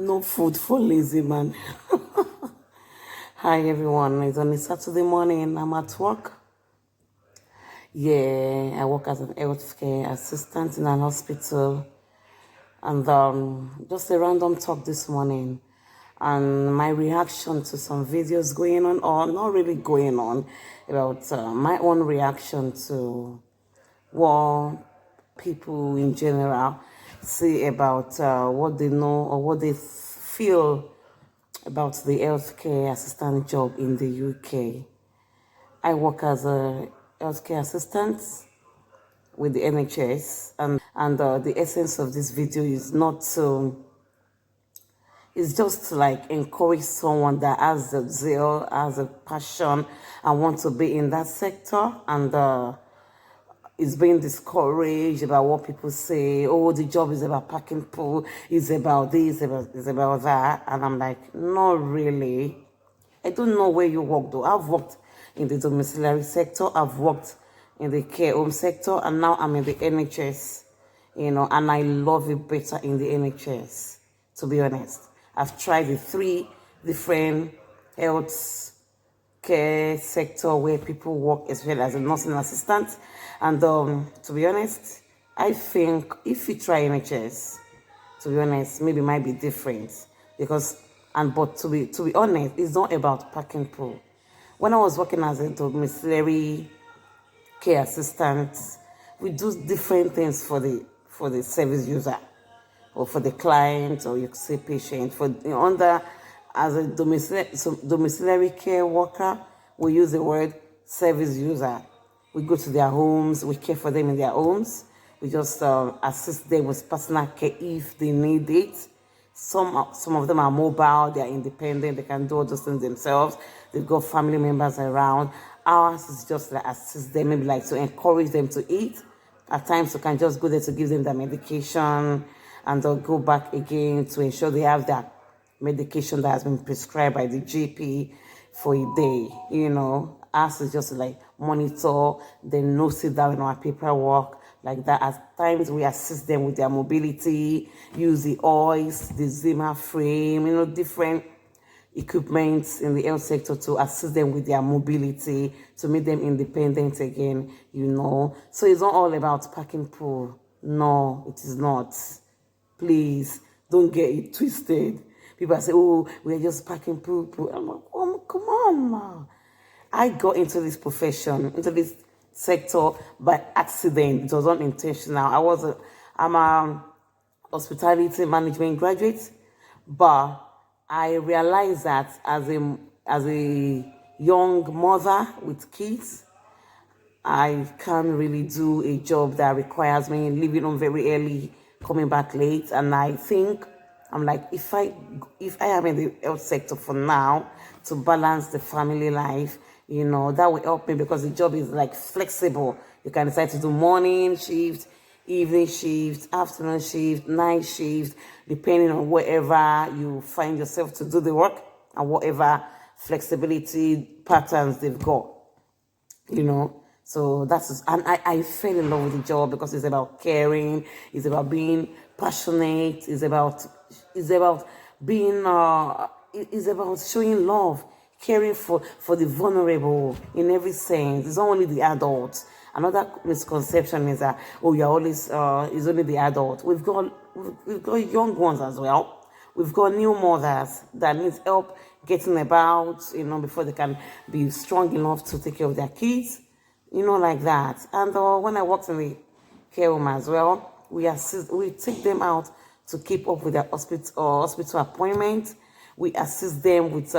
No food for lazy man. Hi everyone, it's on a Saturday morning. I'm at work. Yeah, I work as an healthcare assistant in an hospital. And just a random talk this morning. And my reaction to some videos going on, or not really going on, about my own reaction to what people in general say about what they know or what they feel about the healthcare assistant job in the UK. I work as a healthcare assistant with the NHS, and the essence of this video is not to. It's just to like encourage someone that has a zeal, has a passion, and want to be in that sector, and is being discouraged about what people say. Oh, the job is about packing pool, it's about this, it's about that. And I'm like, not really. I don't know where you work though. I've worked in the domiciliary sector, I've worked in the care home sector, and now I'm in the NHS, and I love it better in the NHS, to be honest. I've tried the 3 different health care sector where people work as well as a nursing assistant. And to be honest, I think if you try NHS, to be honest, maybe it might be different because but to be honest, it's not about packing pool. When I was working as a domiciliary care assistant, we do different things for the service user or for the client, or you could say patient. As a domiciliary care worker, we use the word service user. We go to their homes, we care for them in their homes. We just assist them with personal care if they need it. Some of them are mobile, they are independent, they can do all those things themselves. They've got family members around. Ours is just like assist them, maybe like to encourage them to eat. At times, we can just go there to give them their medication, and they'll go back again to ensure they have that medication that has been prescribed by the GP for a day. Us is just like monitor, then note it down in our paperwork like that. At times we assist them with their mobility, use the oils, the Zimmer frame, different equipment in the health sector to assist them with their mobility, to make them independent again, So it's not all about packing pool. No, it is not. Please, don't get it twisted. People say, oh, we're just packing pool. I'm like, oh, come on, ma. I got into this profession, into this sector by accident. It was not intentional. I'm a hospitality management graduate, but I realized that as a young mother with kids, I can't really do a job that requires me leaving home very early, coming back late. And I think I'm like, if I am in the health sector for now to balance the family life, that will help me because the job is like flexible. You can decide to do morning shift, evening shift, afternoon shift, night shift, depending on wherever you find yourself to do the work and whatever flexibility patterns they've got, So and I fell in love with the job because it's about caring, it's about being passionate, it's about being it's about showing love, caring for the vulnerable in every sense. It's not only the adults. Another misconception is that you're always it's only the adult. We've got young ones as well. We've got new mothers that need help getting about, before they can be strong enough to take care of their kids, like that. And when I worked in the care home as well, we take them out to keep up with their hospital appointments. We assist them with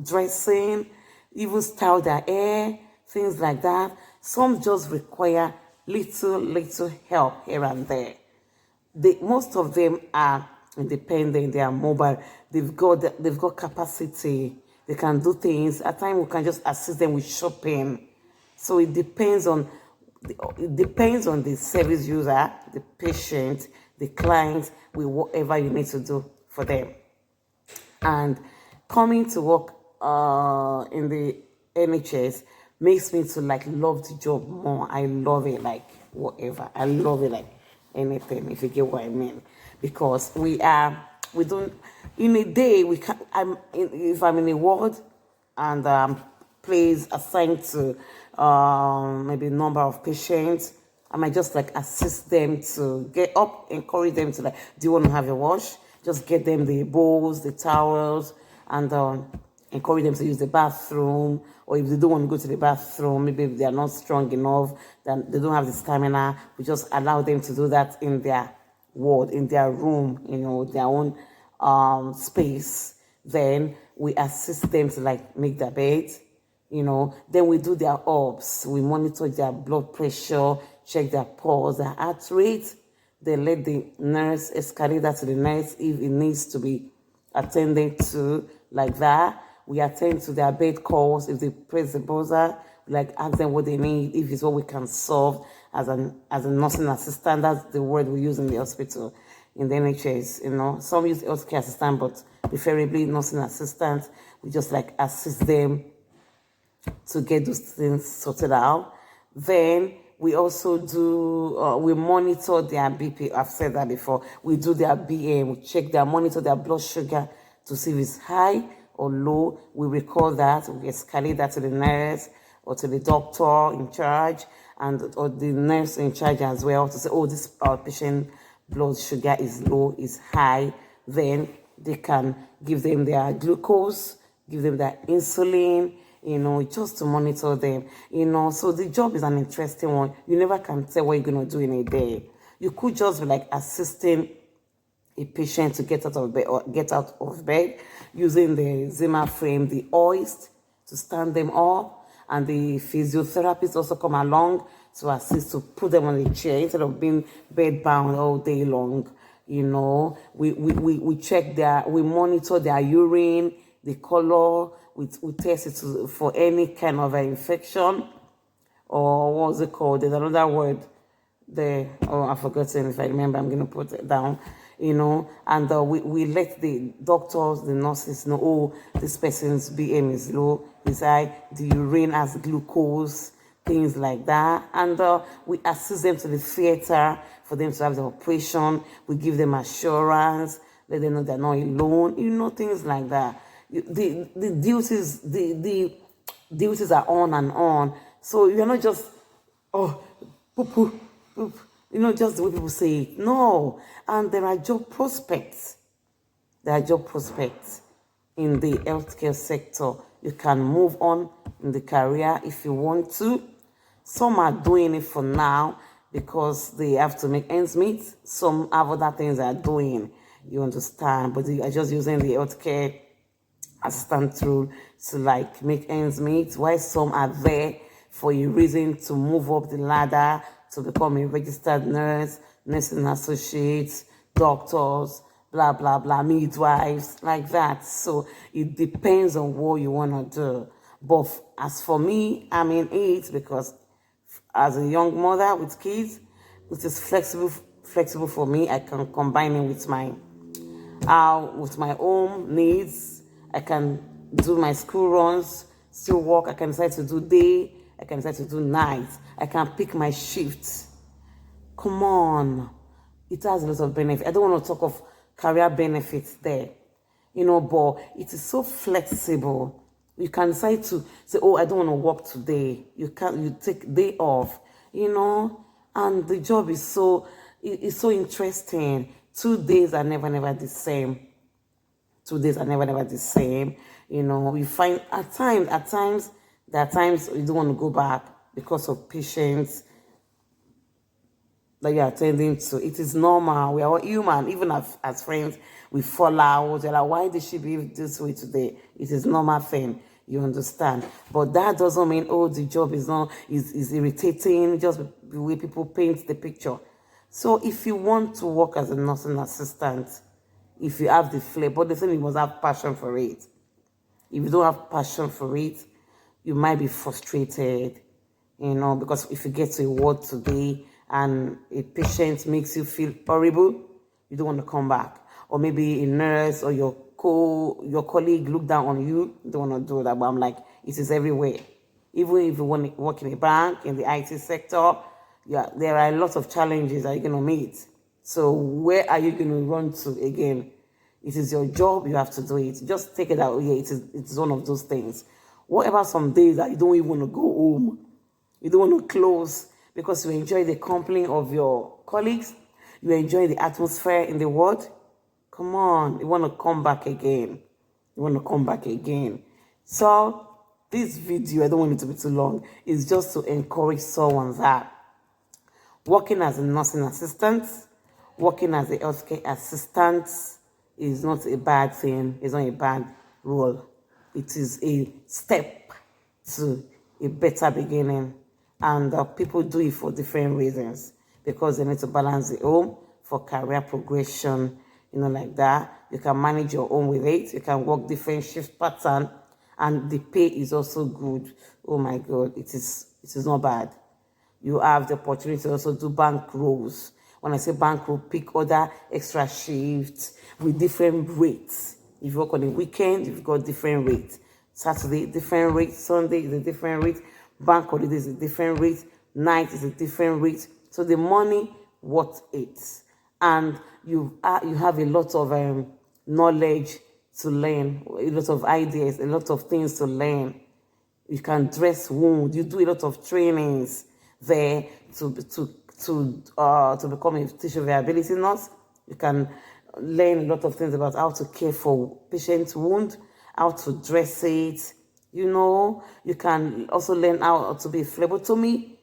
dressing, even style their hair, things like that. Some just require little help here and there. Most of them are independent, they are mobile, they've got capacity, they can do things. At times we can just assist them with shopping. So it depends on the service user, the patient, the client, with whatever you need to do for them. And coming to work in the NHS makes me to like love the job more. I love it like whatever. I love it like anything, if you get what I mean. Because we are we don't, in a day, we can, if I'm in a ward and place assigned to maybe number of patients, I might just like assist them to get up, encourage them to like, do you want to have a wash? Just get them the bowls, the towels, and encourage them to use the bathroom. Or if they don't want to go to the bathroom, maybe if they are not strong enough, then they don't have the stamina, we just allow them to do that in their ward, in their room, their own space. Then we assist them to like make their bed, then we do their obs, we monitor their blood pressure, check their pulse, their heart rate. Then let the nurse escalate that to the nurse if it needs to be attended to like that. We attend to their bed calls. If they press the buzzer, we like ask them what they need, if it's what we can solve as a nursing assistant. That's the word we use in the hospital, in the NHS, Some use healthcare assistant, but preferably nursing assistant. We just like assist them to get those things sorted out. Then we also do, we monitor their BP. I've said that before. We do their BM, we check monitor their blood sugar to see if it's high or low. We record that, we escalate that to the nurse or to the doctor in charge, or the nurse in charge as well, to say, oh, this patient blood sugar is low, is high. Then they can give them their glucose, give them their insulin, just to monitor them, So the job is an interesting one. You never can tell what you're going to do in a day. You could just be like assisting a patient to get out of bed using the Zimmer frame, the hoist to stand them up, and the physiotherapists also come along to assist to put them on the chair instead of being bed bound all day long. We check we monitor their urine, the color. We test it for any kind of infection, or what's it called? There's another word there. Oh, I've forgotten. If I remember, I'm going to put it down. And we let the doctors, the nurses know, oh, this person's BM is low, is high, the urine has glucose, things like that. And we assist them to the theater for them to have the operation. We give them assurance, let them know they're not alone, things like that. The duties are on and on. So you're not just, oh, poop, poop, poop. Just the way people say it. No. And there are job prospects. There are job prospects in the healthcare sector. You can move on in the career if you want to. Some are doing it for now because they have to make ends meet. Some have other things they are doing. You understand? But they are just using the healthcare assistant role to like make ends meet. While some are there for a reason to move up the ladder, to become a registered nurse, nursing associates, doctors, blah, blah, blah, midwives, like that. So it depends on what you want to do. But as for me, I'm in it because as a young mother with kids, it is flexible for me. I can combine it with my own needs. I can do my school runs, still work. I can decide to do day. I can decide to do night. I can pick my shifts. Come on. It has a lot of benefits. I don't want to talk of career benefits there. But it is so flexible. You can decide to say, oh, I don't want to work today. You take day off, and the job is so interesting. 2 days are never the same. 2 days are never the same. We find at times, there are times you don't want to go back because of patients that you're attending to. It is normal. We are all human. Even as friends, we fall out. You're like, why did she behave this way today? It is normal thing. You understand? But that doesn't mean, oh, the job is irritating, just the way people paint the picture. So if you want to work as a nursing assistant, if you have the flair, but the thing, you must have passion for it. If you don't have passion for it, you might be frustrated, because if you get to a ward today and a patient makes you feel horrible, you don't want to come back. Or maybe a nurse or your colleague look down on you, you don't want to do that. But I'm like, it is everywhere. Even if you want to work in a bank, in the IT sector, there are a lot of challenges that you're going to meet. So where are you going to run to again? It is your job, you have to do it. Just take it out. Yeah, it's one of those things. What about some days that you don't even want to go home? You don't want to close because you enjoy the company of your colleagues. You enjoy the atmosphere in the world. Come on, you want to come back again. You want to come back again. So this video, I don't want it to be too long, is just to encourage someone that working as a nursing assistant, working as a healthcare assistant is not a bad thing. It's not a bad role. It is a step to a better beginning. And people do it for different reasons, because they need to balance the home for career progression, like that. You can manage your own with it. You can work different shift pattern, and the pay is also good. Oh my God, it is not bad. You have the opportunity to also do bank roles. When I say bank role, pick other extra shifts with different rates. If you work on the weekend, you've got different rates. Saturday, different rate. Sunday is a different rate. Bank holiday is a different rate. Night is a different rate. So the money, worth it. And you have a lot of knowledge to learn, a lot of ideas, a lot of things to learn. You can dress wound. You do a lot of trainings there to become a tissue viability nurse. You can learn a lot of things about how to care for patient wound, how to dress it. You can also learn how to be phlebotomy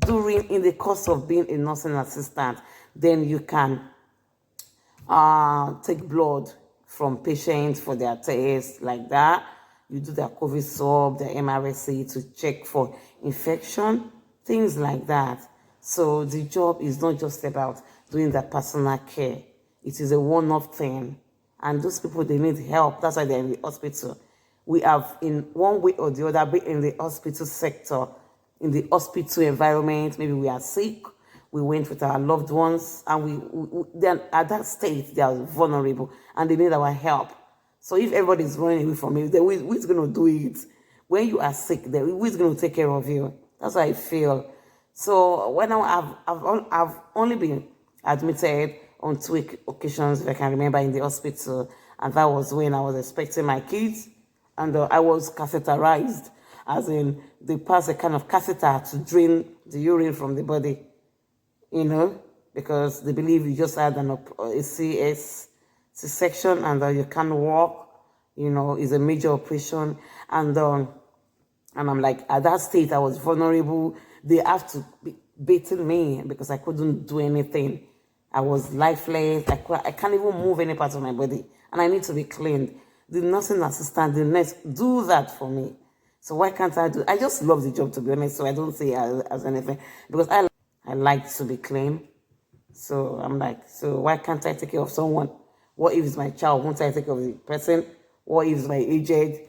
in the course of being a nursing assistant. Then you can take blood from patients for their tests like that. You do their COVID swab, their MRSA to check for infection, things like that. So the job is not just about doing that personal care. It is a one-off thing. And those people, they need help. That's why they're in the hospital. We have, in one way or the other, been in the hospital sector, in the hospital environment. Maybe we are sick. We went with our loved ones, and they're at that state, they are vulnerable, and they need our help. So if everybody is running away from you, then who's going to do it? When you are sick, then who's going to take care of you? That's how I feel. So when I've only been admitted on 2 occasions, if I can remember, in the hospital, and that was when I was expecting my kids, and I was catheterized, as in they pass a kind of catheter to drain the urine from the body, because they believe you just had a C-section and you can't walk, it's a major operation, and I'm like, at that state, I was vulnerable. They have to be beating me because I couldn't do anything. I was lifeless. I can't even move any part of my body, and I need to be cleaned. The nursing assistant, the nurse, do that for me. So why can't I do? I just love the job, to be honest. So I don't say it as anything, because I like to be clean. So I'm like, so why can't I take care of someone? What if it's my child? Won't I take care of the person? What if it's my aged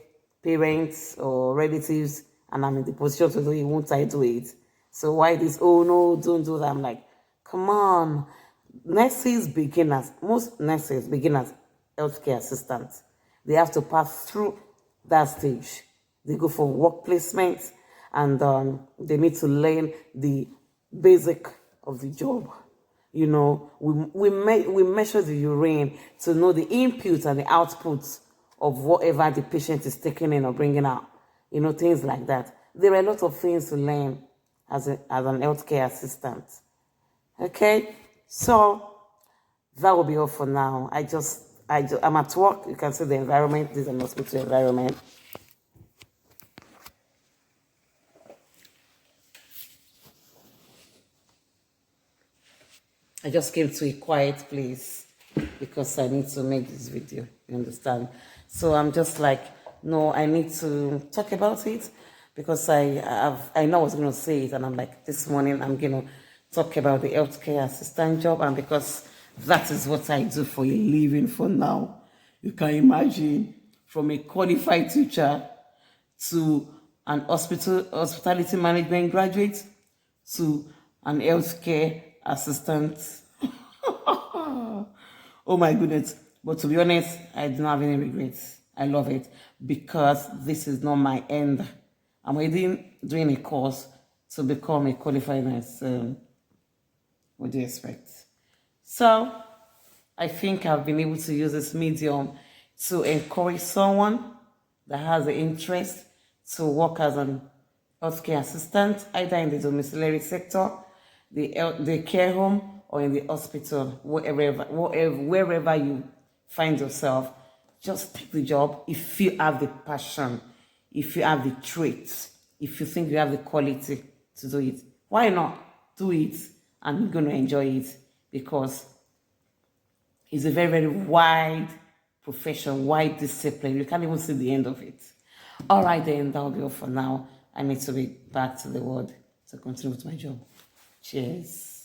parents or relatives and I'm in the position to do it? Won't I do it? So why this? Oh no, don't do that. I'm like, come on. Most nurses begin as healthcare assistants. They have to pass through that stage. They go for work placement, and they need to learn the basic of the job. We measure the urine to know the inputs and the outputs of whatever the patient is taking in or bringing out. Things like that. There are a lot of things to learn as an healthcare assistant. Okay, so that will be all for now. I'm at work. You can see the environment. This is an hospital environment. I just came to a quiet place because I need to make this video, you understand? So I'm just like, no, I need to talk about it because I know I was going to say it, and I'm like, this morning I'm going to talk about the healthcare assistant job, and because that is what I do for a living for now. You can imagine, from a qualified teacher to an hospitality management graduate to an healthcare assistant. Oh my goodness. But to be honest, I don't have any regrets. I love it because this is not my end. I'm already doing a course to become a qualified nurse. What do you expect? So I think I've been able to use this medium to encourage someone that has an interest to work as an healthcare assistant, either in the domiciliary sector, the care home, or in the hospital, wherever you find yourself. Just take the job if you have the passion, if you have the traits, if you think you have the quality to do it. Why not do it? And you're going to enjoy it, because it's a very, very wide profession, wide discipline. You can't even see the end of it. All right, then, that'll be all for now. I need to be back to the world to continue with my job. Cheers.